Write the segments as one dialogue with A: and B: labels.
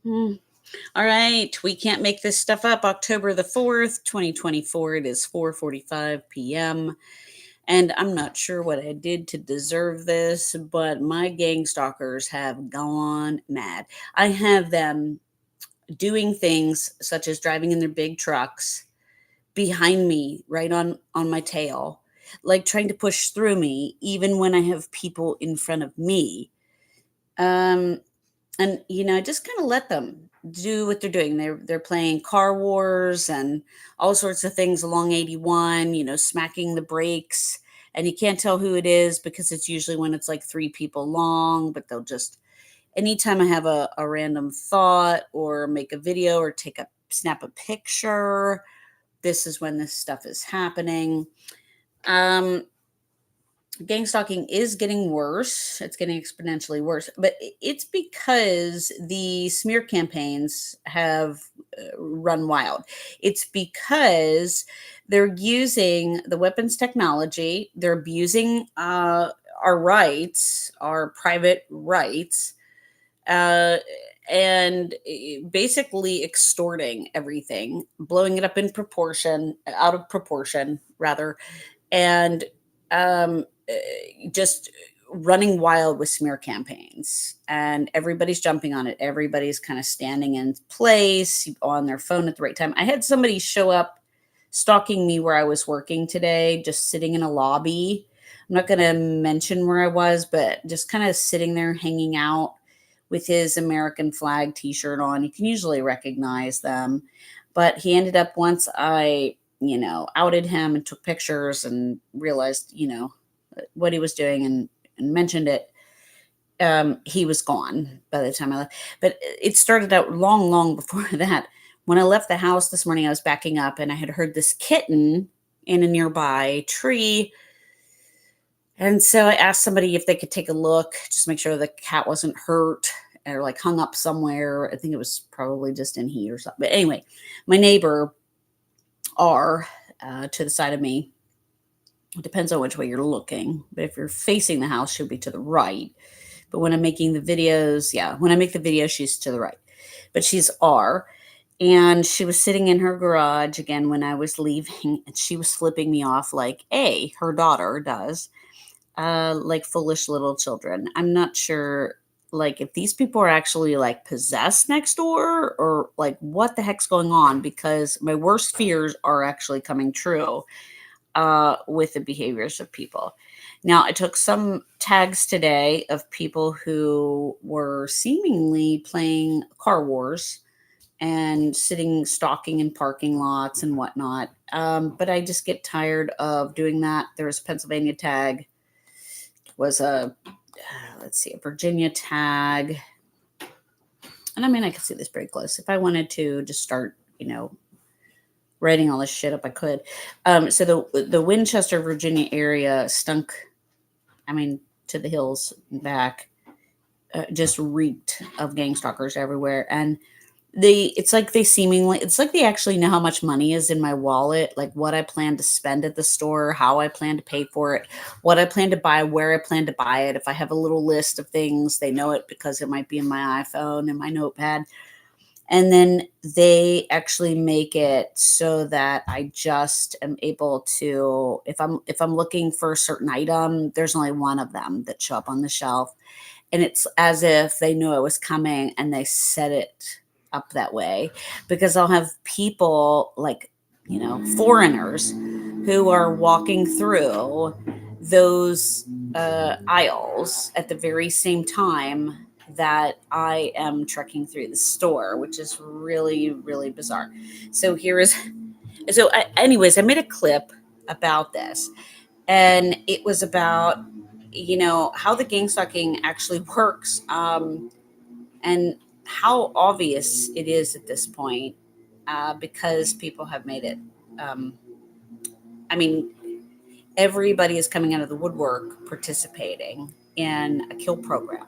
A: Mm. All right, we can't make this stuff up. October the 4th, 2024. It is 4:45 p.m. And I'm not sure what I did to deserve this, but my gang stalkers have gone mad. I have them doing things such as driving in their big trucks behind me, right on my tail, like trying to push through me even when I have people in front of me. Um and I just kind of let them do what they're doing. They're playing car wars and all sorts of things along 81, smacking the brakes, and you can't tell who it is because it's usually when it's like three people long, but they'll just anytime I have a random thought or make a video or snap a picture, this is when this stuff is happening. um Gang stalking is getting worse. It's getting exponentially worse, but it's because the smear campaigns have run wild. It's because they're using the weapons technology, they're abusing our rights, our private rights, uh, and basically extorting everything, blowing it up in proportion, out of proportion, rather, and just running wild with smear campaigns, and everybody's jumping on it. Everybody's kind of standing in place on their phone at the right time. I had somebody show up stalking me where I was working today, just sitting in a lobby. I'm not going to mention where I was, but just kind of sitting there hanging out with his American flag t-shirt on. You can usually recognize them, but he ended up, once I outed him and took pictures and realized, what he was doing, and mentioned it, he was gone by the time I left. But it started out long, long before that. When I left the house this morning, I was backing up and I had heard this kitten in a nearby tree. And so I asked somebody if they could take a look, just make sure the cat wasn't hurt or like hung up somewhere. I think it was probably just in heat or something. But anyway, my neighbor R, to the side of me, it depends on which way you're looking, but if you're facing the house, she'll be to the right. But when I'm making the videos, yeah, when I make the video, she's to the right. But she's R. And she was sitting in her garage again when I was leaving, and she was flipping me off like her daughter does, like foolish little children. I'm not sure, like, if these people are actually like possessed next door or like what the heck's going on, because my worst fears are actually coming true with the behaviors of people. Now, I took some tags today of people who were seemingly playing car wars and sitting, stalking in parking lots and whatnot. But I just get tired of doing that. There was a Pennsylvania tag, was let's see, a Virginia tag. And I mean, I could see this pretty close. If I wanted to just start, writing all this shit up, I could. So the Winchester, Virginia area stunk. I mean, to the hills and back, just reeked of gang stalkers everywhere. And it's like they actually know how much money is in my wallet, like what I plan to spend at the store, how I plan to pay for it, what I plan to buy, where I plan to buy it. If I have a little list of things, they know it because it might be in my iPhone and my notepad. And then they actually make it so that I just am able to, if I'm looking for a certain item, there's only one of them that show up on the shelf, and it's as if they knew it was coming and they set it up that way, because I'll have people like, foreigners who are walking through those aisles at the very same time that I am trekking through the store, which is really, really bizarre. So anyways, I made a clip about this, and it was about, how the gang stalking actually works, and how obvious it is at this point, because people have made it. Um, I mean, everybody is coming out of the woodwork participating in a kill program.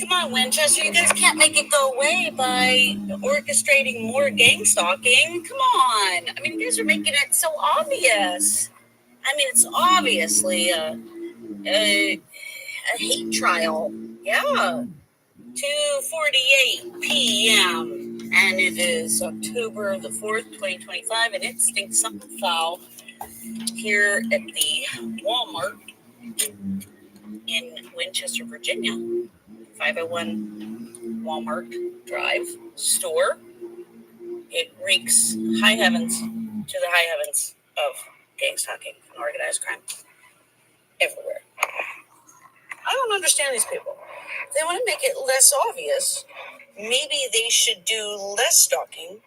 A: Come on, Winchester, you guys can't make it go away by orchestrating more gang stalking. Come on. I mean, you guys are making it so obvious. I mean, it's obviously a hate trial. Yeah. 2:48 p.m. and it is October the 4th, 2025, and it stinks something foul here at the Walmart in Winchester, Virginia. 501 Walmart Drive store. It reeks high heavens to the high heavens of gang stalking and organized crime everywhere. I don't understand these people. They want to make it less obvious. Maybe they should do less stalking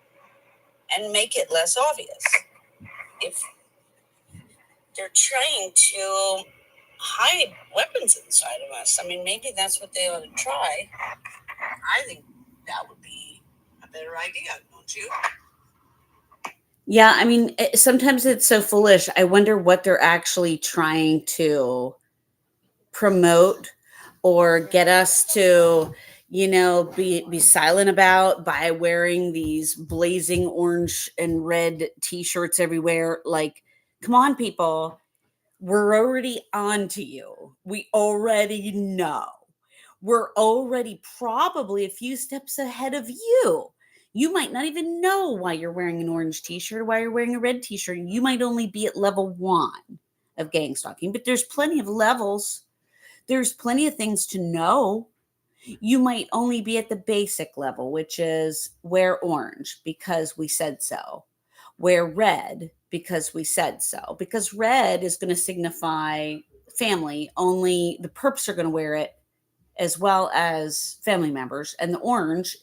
A: and make it less obvious. If they're trying to hide weapons inside of us, I mean, maybe that's what they ought to try. I think that would be a better idea, don't you? Yeah, I mean, sometimes it's so foolish. I wonder what they're actually trying to promote or get us to, be silent about by wearing these blazing orange and red t-shirts everywhere. Like, come on, people. We're already on to you. We already know. We're already probably a few steps ahead of you. You might not even know why you're wearing an orange t-shirt, why you're wearing a red t-shirt. You might only be at level 1 of gang stalking, but there's plenty of levels. There's plenty of things to know. You might only be at the basic level, which is wear orange because we said so. Wear red because we said so. Because red is going to signify family. Only the perps are going to wear it as well as family members. And the orange,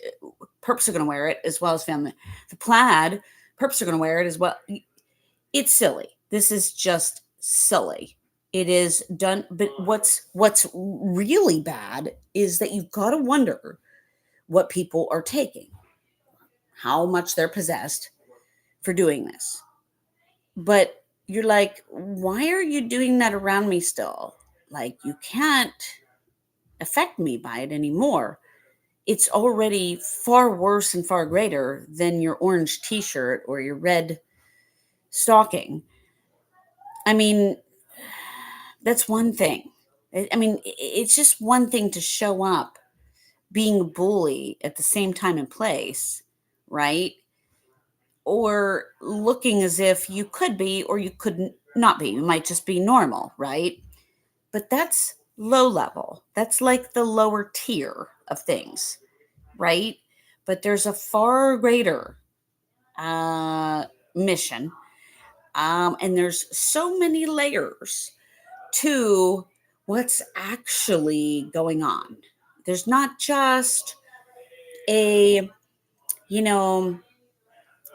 A: perps are going to wear it as well as family. The plaid, perps are going to wear it as well. It's silly. This is just silly. It is done, but what's really bad is that you've got to wonder what people are taking, how much they're possessed for doing this. But you're like, why are you doing that around me still? Like, you can't affect me by it anymore. It's already far worse and far greater than your orange t-shirt or your red stocking. I mean, that's one thing. I mean, it's just one thing to show up being a bully at the same time and place, right? Or looking as if you could be or you could not be. You might just be normal, right? But that's low level. That's like the lower tier of things, right? But there's a far greater mission. And there's so many layers to what's actually going on. There's not just a,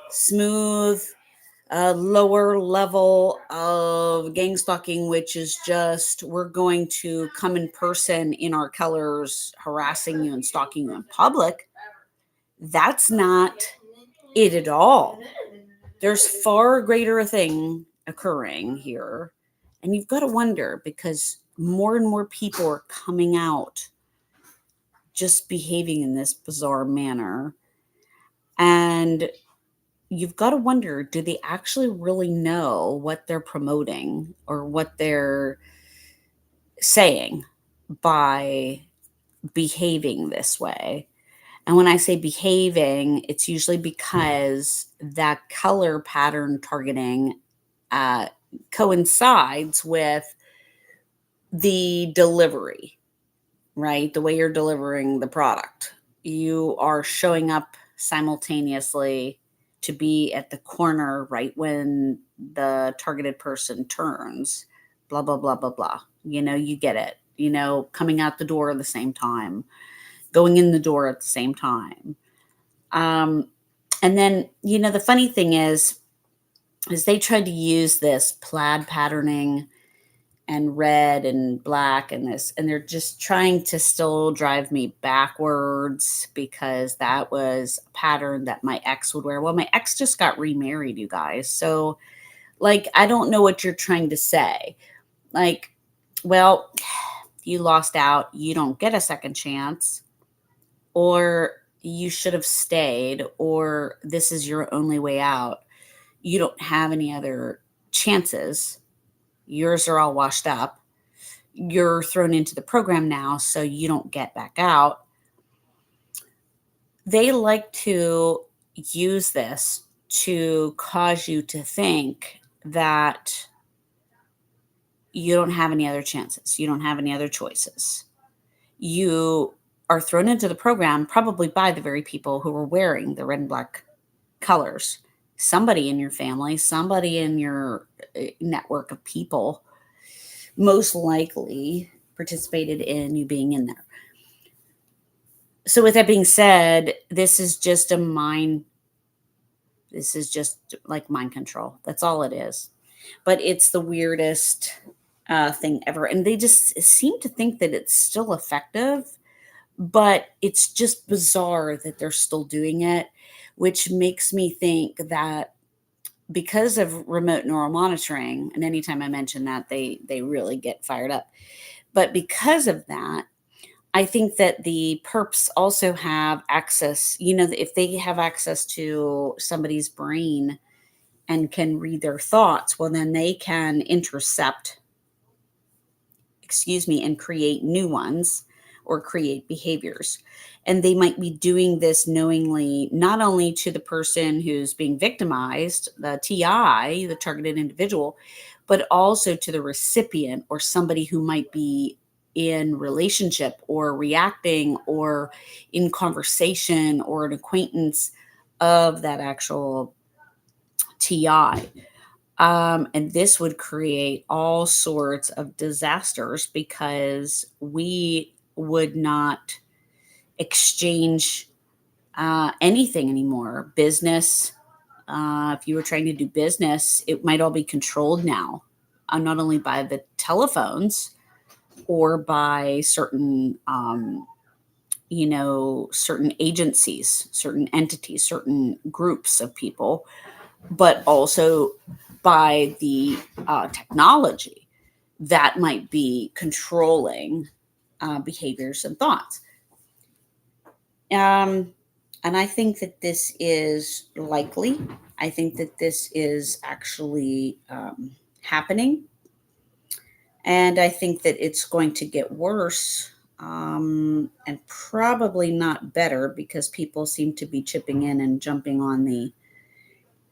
A: smooth, lower level of gang stalking, which is just we're going to come in person in our colors, harassing you and stalking you in public. That's not it at all. There's far greater a thing occurring here. And you've got to wonder because more and more people are coming out just behaving in this bizarre manner. And you've got to wonder, do they actually really know what they're promoting or what they're saying by behaving this way? And when I say behaving, it's usually because that color pattern targeting coincides with the delivery, right? The way you're delivering the product. You are showing up simultaneously to be at the corner right when the targeted person turns, blah, blah, blah, blah, blah. You get it. Coming out the door at the same time, going in the door at the same time. And then, the funny thing is they tried to use this plaid patterning and red and black and this, and they're just trying to still drive me backwards because that was a pattern that my ex would wear. Well, my ex just got remarried, you guys. So, like, I don't know what you're trying to say. Like, well, you lost out. You don't get a second chance. Or you should have stayed. Or this is your only way out. You don't have any other chances. Yours are all washed up. You're thrown into the program now, so you don't get back out. They like to use this to cause you to think that you don't have any other chances. You don't have any other choices. You are thrown into the program probably by the very people who are wearing the red and black colors. Somebody in your family, somebody in your network of people most likely participated in you being in there. So with that being said, this is just like mind control. That's all it is. But it's the weirdest thing ever. And they just seem to think that it's still effective, but it's just bizarre that they're still doing it, which makes me think that because of remote neural monitoring, and anytime I mention that, they really get fired up. But because of that, I think that the perps also have access, if they have access to somebody's brain and can read their thoughts, well, then they can intercept, and create new ones or create behaviors. And they might be doing this knowingly, not only to the person who's being victimized, the TI, the targeted individual, but also to the recipient or somebody who might be in relationship or reacting or in conversation or an acquaintance of that actual TI. And this would create all sorts of disasters because we would not exchange anything anymore. Business, if you were trying to do business, it might all be controlled now, not only by the telephones or by certain, certain agencies, certain entities, certain groups of people, but also by the technology that might be controlling behaviors and thoughts. And I think that this is likely. I think that this is actually happening. And I think that it's going to get worse and probably not better because people seem to be chipping in and jumping on the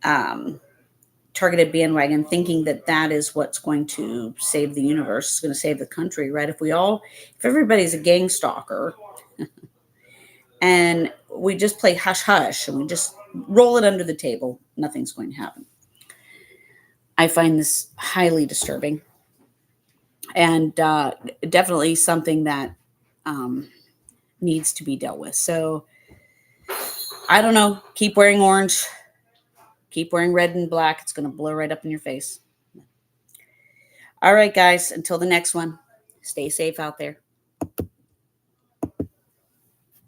A: um, targeted bandwagon, thinking that that is what's going to save the universe, it's going to save the country, right? If everybody's a gang stalker and we just play hush hush and we just roll it under the table, nothing's going to happen. I find this highly disturbing and definitely something that needs to be dealt with. So I don't know. Keep wearing orange. Keep wearing red and black. It's going to blow right up in your face. All right, guys. Until the next one, stay safe out there.